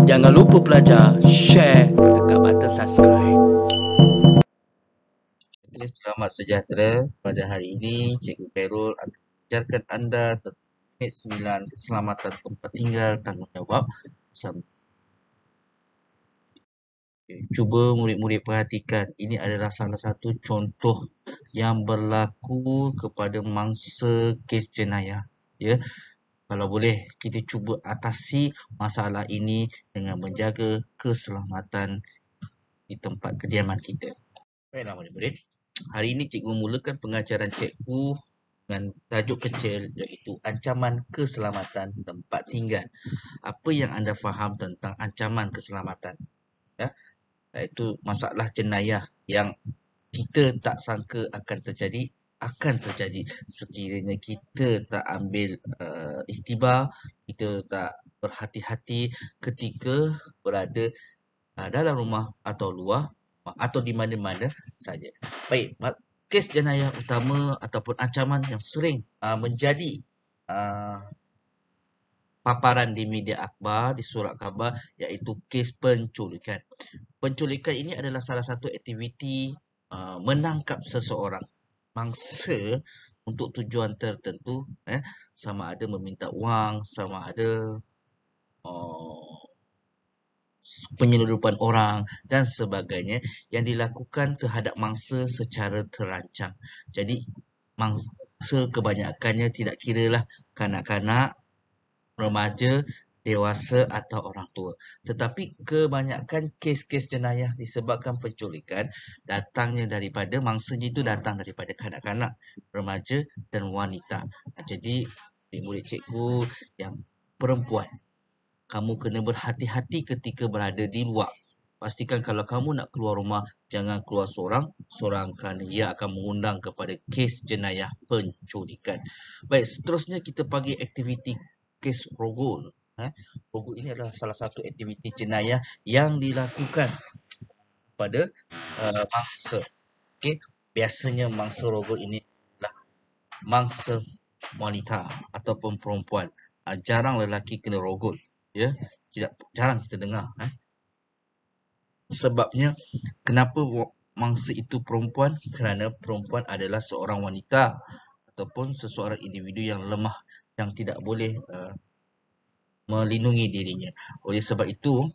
Jangan lupa belajar, share dekat button subscribe. Selamat sejahtera. Pada hari ini, Cikgu Khairul akan mengajarkan anda tentang Unit 9 Keselamatan Tempat Tinggal Tanggungjawab bersama. Cuba murid-murid perhatikan, ini adalah salah satu contoh yang berlaku kepada mangsa kes jenayah. Ya, kalau boleh kita cuba atasi masalah ini dengan menjaga keselamatan di tempat kediaman kita. Baiklah murid-murid, hari ini cikgu mulakan pengajaran cikgu dengan tajuk kecil iaitu ancaman keselamatan tempat tinggal. Apa yang anda faham tentang ancaman keselamatan? Ya, iaitu masalah jenayah yang kita tak sangka akan terjadi sekiranya kita tak ambil iktibar, kita tak berhati-hati ketika berada dalam rumah atau luar atau di mana-mana saja. Baik, kes jenayah utama ataupun ancaman yang sering menjadi paparan di media akhbar, di surat khabar, iaitu kes penculikan. Penculikan ini adalah salah satu aktiviti menangkap seseorang mangsa untuk tujuan tertentu, sama ada meminta wang, sama ada penyeludupan orang dan sebagainya yang dilakukan terhadap mangsa secara terancang. Jadi mangsa kebanyakannya tidak kiralah kanak-kanak, remaja, dewasa atau orang tua. Tetapi kebanyakan kes-kes jenayah disebabkan penculikan datangnya daripada mangsanya itu datang daripada kanak-kanak, remaja dan wanita. Jadi murid cikgu yang perempuan, kamu kena berhati-hati ketika berada di luar. Pastikan kalau kamu nak keluar rumah, jangan keluar seorang kerana ia akan mengundang kepada kes jenayah penculikan. Baik, seterusnya kita bagi aktiviti kes rogol. Rogol ini adalah salah satu aktiviti jenayah yang dilakukan pada mangsa. Okay. Biasanya mangsa rogol ini adalah mangsa wanita ataupun perempuan. Jarang lelaki kena rogol. Ya, jarang kita dengar. Sebabnya kenapa mangsa itu perempuan? Kerana perempuan adalah seorang wanita ataupun seseorang individu yang lemah, yang tidak boleh melindungi dirinya. Oleh sebab itu,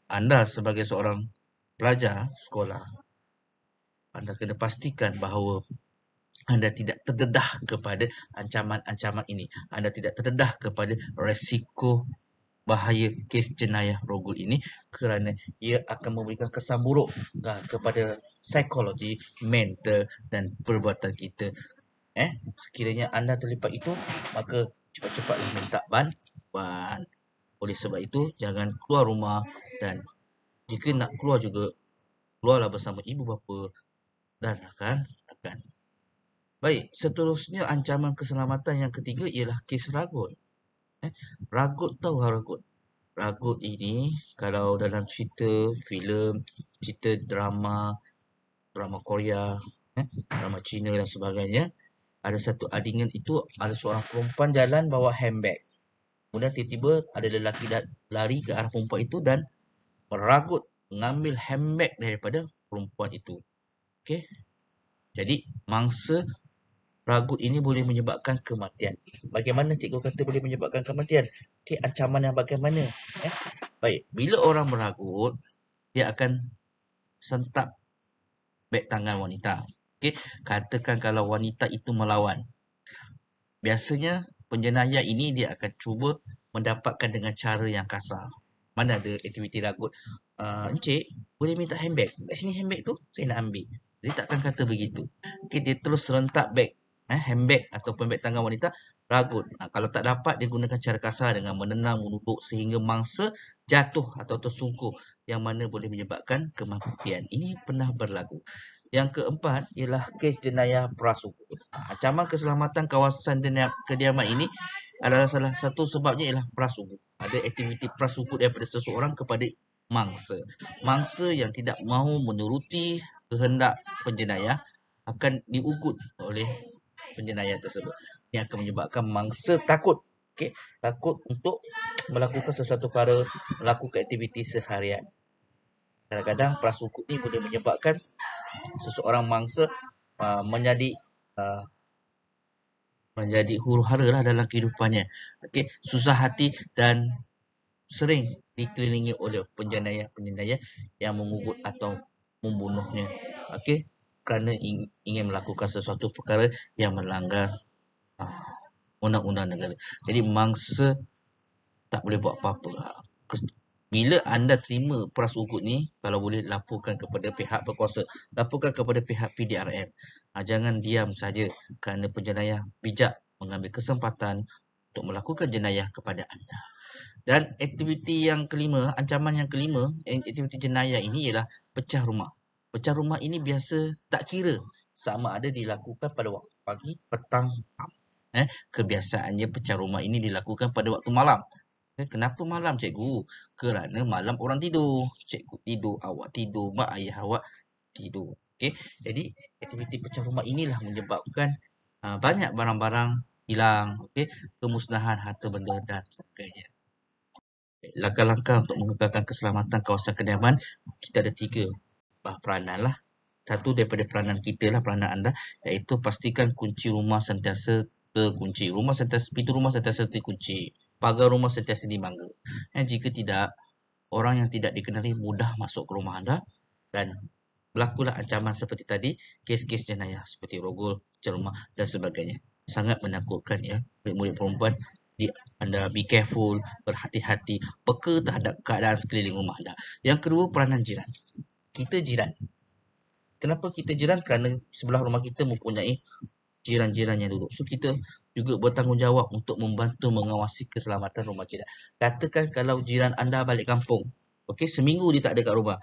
anda sebagai seorang pelajar sekolah, anda kena pastikan bahawa anda tidak terdedah kepada ancaman-ancaman ini. Anda tidak terdedah kepada resiko bahaya kes jenayah rogol ini kerana ia akan memberikan kesan buruk kepada psikologi, mental dan perbuatan kita. Sekiranya anda terlibat itu, maka cepat-cepat minta bantuan. Oleh sebab itu, jangan keluar rumah dan jika nak keluar juga, keluarlah bersama ibu bapa dan rakan-rakan. Baik, seterusnya ancaman keselamatan yang ketiga ialah kes ragut. Ragut, tahu ragut? Ragut ini kalau dalam cerita filem, cerita drama Korea, drama Cina dan sebagainya, ada satu adegan itu ada seorang perempuan jalan bawa handbag. Kemudian tiba-tiba ada lelaki lari ke arah perempuan itu dan meragut, mengambil handbag daripada perempuan itu. Okey. Jadi mangsa ragut ini boleh menyebabkan kematian. Bagaimana cikgu kata boleh menyebabkan kematian? Okey, ancaman yang bagaimana? Baik, bila orang meragut, dia akan sentak beg tangan wanita. Okey, katakan kalau wanita itu melawan. Biasanya penjenayah ini dia akan cuba mendapatkan dengan cara yang kasar. Mana ada aktiviti ragut, encik boleh minta handbag? Kat sini handbag tu, saya nak ambil. Dia takkan kata begitu. Okey, dia terus serentak beg, handbag ataupun beg tangan wanita, ragut. Kalau tak dapat, dia gunakan cara kasar dengan menenang, menuduk sehingga mangsa jatuh atau tersungkur yang mana boleh menyebabkan kematian. Ini pernah berlaku. Yang keempat ialah kes jenayah prasukut. Ancaman keselamatan kawasan kediaman ini adalah salah satu sebabnya ialah prasukut. Ada aktiviti prasukut daripada seseorang kepada mangsa. Mangsa yang tidak mahu menuruti kehendak penjenayah akan diugut oleh penjenayah tersebut. Ini akan menyebabkan mangsa takut Okey, takut untuk melakukan sesuatu perkara, melakukan aktiviti seharian. Kadang-kadang prasukut ni boleh menyebabkan seseorang mangsa menjadi huru-hara lah dalam kehidupannya. Okey, susah hati dan sering dikelilingi oleh penjenayah-penjenayah yang mengugut atau membunuhnya. Okey, kerana ingin melakukan sesuatu perkara yang melanggar undang-undang negara. Jadi mangsa tak boleh buat apa-apa. Bila anda terima prasukut ni, kalau boleh laporkan kepada pihak berkuasa, laporkan kepada pihak PDRM. Jangan diam saja kerana penjenayah bijak mengambil kesempatan untuk melakukan jenayah kepada anda. Dan aktiviti yang kelima, ancaman yang kelima, aktiviti jenayah ini ialah pecah rumah. Pecah rumah ini biasa tak kira sama ada dilakukan pada waktu pagi, petang, malam. Kebiasaannya pecah rumah ini dilakukan pada waktu malam. Kenapa malam, cikgu? Kerana malam orang tidur. Cikgu tidur, awak tidur, mak ayah awak tidur. Okey, jadi aktiviti pecah rumah inilah menyebabkan banyak barang-barang hilang, okey, kemusnahan harta benda dan sebagainya. Langkah-langkah untuk mengekalkan keselamatan kawasan kediaman, kita ada 3 peranan lah. Satu daripada peranan kita lah, peranan anda, iaitu pastikan kunci rumah sentiasa terkunci. Pintu rumah sentiasa terkunci. Pagar rumah sentiasa dimangga. Jika tidak, orang yang tidak dikenali mudah masuk ke rumah anda dan berlakulah ancaman seperti tadi, kes-kes jenayah seperti rogol, pecah rumah dan sebagainya. Sangat menakutkan ya, murid-murid perempuan. Anda be careful, berhati-hati, peka terhadap keadaan sekeliling rumah anda. Yang kedua, peranan jiran. Kita jiran. Kenapa kita jiran? Kerana sebelah rumah kita mempunyai jiran-jiran yang duduk. So, kita juga bertanggungjawab untuk membantu mengawasi keselamatan rumah jiran. Katakan kalau jiran anda balik kampung, okey, seminggu dia tak ada kat rumah,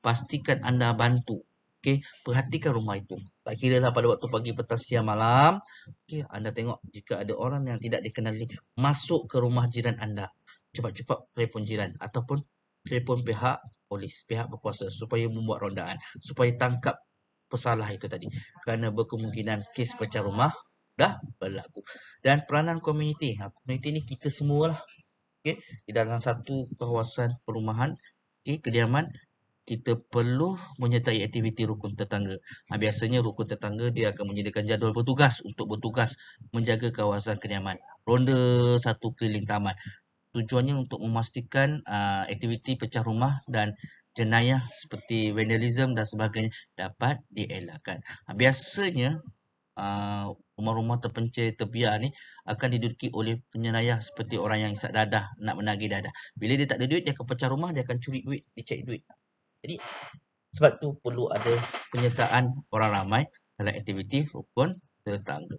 pastikan anda bantu. Okey, perhatikan rumah itu. Tak kira lah pada waktu pagi, petang, siang, malam. Okey, anda tengok jika ada orang yang tidak dikenali masuk ke rumah jiran anda, cepat-cepat telefon jiran ataupun telefon pihak polis, pihak berkuasa supaya membuat rondaan, supaya tangkap pesalah itu tadi. Kerana berkemungkinan kes pecah rumah dah berlaku. Dan peranan komuniti. Komuniti ni kita semualah. Okey, di dalam satu kawasan perumahan, okey, kediaman, kita perlu menyertai aktiviti rukun tetangga. Biasanya rukun tetangga dia akan menyediakan jadual bertugas untuk bertugas menjaga kawasan kediaman. Ronda satu keliling taman. Tujuannya untuk memastikan aktiviti pecah rumah dan jenayah seperti vandalism dan sebagainya dapat dielakkan. Biasanya rumah-rumah terpencil, terbiar ni akan diduduki oleh penjenayah seperti orang yang isap dadah, nak menagih dadah. Bila dia tak ada duit, dia akan pecah rumah, dia akan curi duit, dia cari duit. Jadi, sebab tu perlu ada penyertaan orang ramai dalam aktiviti rukun tetangga.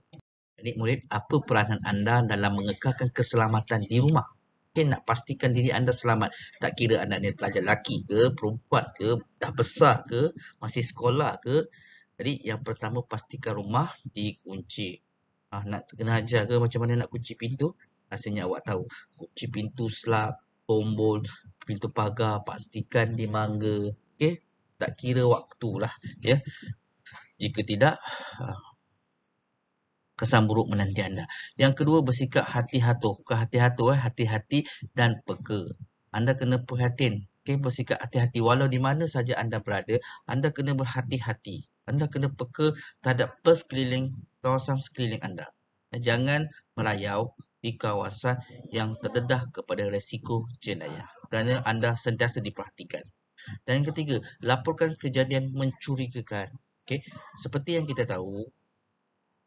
Jadi, murid, apa peranan anda dalam mengekalkan keselamatan di rumah? Okay, nak pastikan diri anda selamat. Tak kira anda ni pelajar lelaki ke, perempuan ke, dah besar ke, masih sekolah ke. Jadi, yang pertama pastikan rumah dikunci. Nak kena ajar ke macam mana nak kunci pintu? Rasanya awak tahu. Kunci pintu slab, tombol, pintu pagar, pastikan dimangga. Okey, tak kira waktulah, ya. Jika tidak, kesan buruk menanti anda. Yang kedua, bersikap hati-hati. Bukan hati-hati dan peka. Anda kena perhatian. Okey, bersikap hati-hati. Walau di mana saja anda berada, anda kena berhati-hati. Anda kena peka terhadap kawasan sekeliling anda. Jangan merayau di kawasan yang terdedah kepada resiko jenayah. Kerana anda sentiasa diperhatikan. Dan yang ketiga, laporkan kejadian mencurigakan. Okay? Seperti yang kita tahu,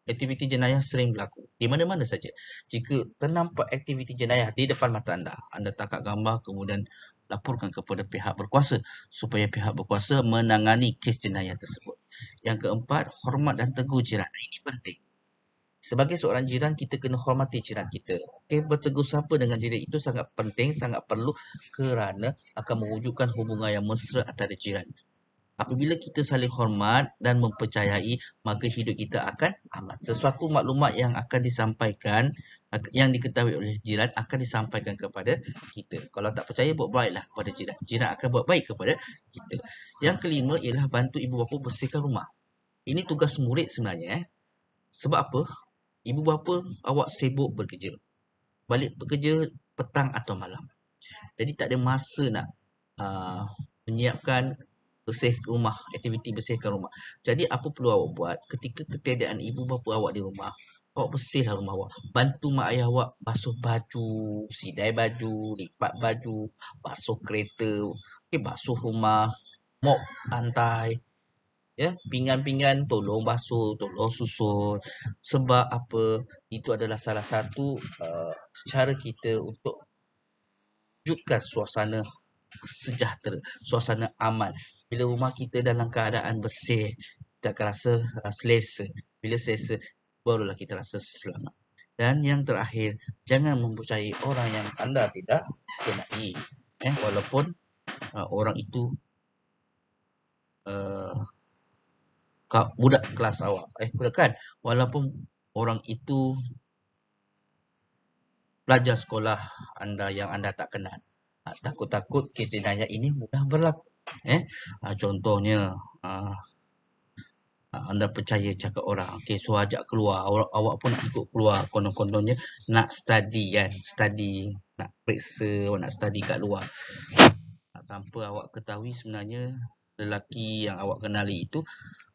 aktiviti jenayah sering berlaku di mana-mana saja. Jika ternampak aktiviti jenayah di depan mata anda, anda tangkap gambar kemudian laporkan kepada pihak berkuasa supaya pihak berkuasa menangani kes jenayah tersebut. Yang keempat, hormat dan tegur jiran. Ini penting. Sebagai seorang jiran, kita kena hormati jiran kita. Okay, bertegur sapa dengan jiran itu sangat penting, sangat perlu kerana akan mewujudkan hubungan yang mesra antara jiran. Apabila kita saling hormat dan mempercayai, maka hidup kita akan aman. Sesuatu maklumat yang akan disampaikan, yang diketahui oleh jiran akan disampaikan kepada kita. Kalau tak percaya, buat baiklah kepada jiran. Jiran akan buat baik kepada kita. Yang kelima ialah bantu ibu bapa bersihkan rumah. Ini tugas murid sebenarnya. Sebab apa? Ibu bapa awak sibuk bekerja. balik bekerja petang atau malam. Jadi tak ada masa nak menyiapkan bersihkan rumah, aktiviti bersihkan rumah. Jadi apa perlu awak buat ketika ketiadaan ibu bapa awak di rumah? Awak bersihlah rumah awak. Bantu mak ayah awak basuh baju, sidai baju, lipat baju, basuh kereta, basuh rumah, mop lantai, ya, pinggan-pinggan tolong basuh, tolong susun. Sebab apa? Itu adalah salah satu cara kita untuk wujudkan suasana sejahtera, suasana aman. Bila rumah kita dalam keadaan bersih, kita akan rasa selesa. Bila selesa, barulah kita rasa selamat. Dan yang terakhir, jangan mempercayai orang yang anda tidak kenali. Walaupun orang itu budak kelas awak. Bukan. Walaupun orang itu pelajar sekolah anda yang anda tak kenal. Takut-takut kes jenayah ini mudah berlaku. Contohnya, anda percaya cakap orang, so ajak keluar, awak pun ikut keluar, konon-kononnya nak study kan, nak periksa, nak study kat luar. Tanpa awak ketahui sebenarnya lelaki yang awak kenali itu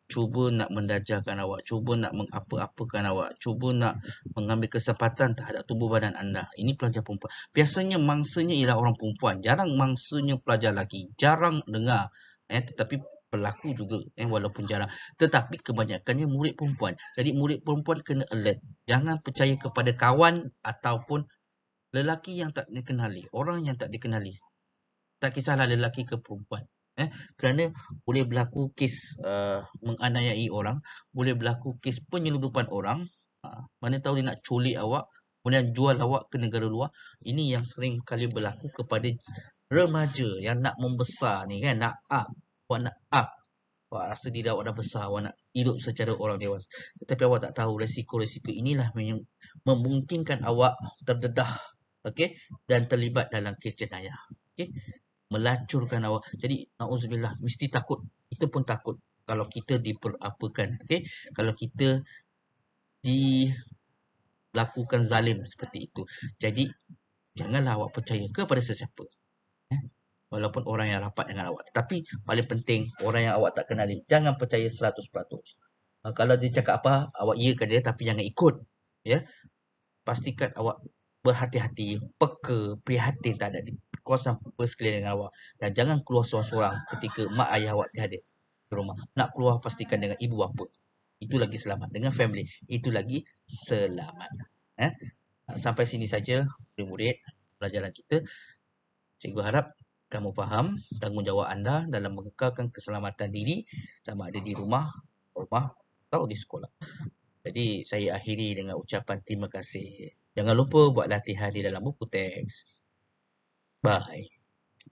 cuba nak mendajakan awak, cuba nak mengapa-apakan awak, cuba nak mengambil kesempatan terhadap tubuh badan anda. Ini pelajar perempuan. Biasanya mangsanya ialah orang perempuan. Jarang mangsanya pelajar lelaki. Jarang dengar. Tetapi berlaku juga, walaupun jarang. Tetapi kebanyakannya murid perempuan. Jadi murid perempuan kena alert. Jangan percaya kepada kawan ataupun lelaki yang tak dikenali. Orang yang tak dikenali. Tak kisahlah lelaki ke perempuan. Kerana boleh berlaku kes menganiayai orang, boleh berlaku kes penyeludupan orang, mana tahu dia nak culik awak, kemudian jual awak ke negara luar. Ini yang sering kali berlaku kepada remaja yang nak membesar ni kan, nak up, awak nak up. Awak rasa diri awak dah besar, awak nak hidup secara orang dewasa. Tetapi awak tak tahu resiko-resiko inilah yang memungkinkan awak terdedah, dan terlibat dalam kes jenayah. Melacurkan awak. Jadi na'udzubillah, mesti takut. Kita pun takut kalau kita diperapakan. Kalau kita dilakukan zalim seperti itu. Jadi janganlah awak percaya kepada sesiapa. Walaupun orang yang rapat dengan awak. Tapi paling penting orang yang awak tak kenali. Jangan percaya 100%. Kalau dia cakap apa, awak iakan dia tapi jangan ikut. Pastikan awak berhati-hati, peka, prihatin tak ada di kawasan persekeliling awak. Dan jangan keluar seorang-seorang ketika mak ayah awak tiada di rumah. Nak keluar pastikan dengan ibu bapa. Itu lagi selamat. Dengan family, itu lagi selamat. Sampai sini saja murid-murid pelajaran kita. Cikgu harap kamu faham tanggungjawab anda dalam mengekalkan keselamatan diri sama ada di rumah atau di sekolah. Jadi saya akhiri dengan ucapan terima kasih. Jangan lupa buat latihan di dalam buku teks. Bye.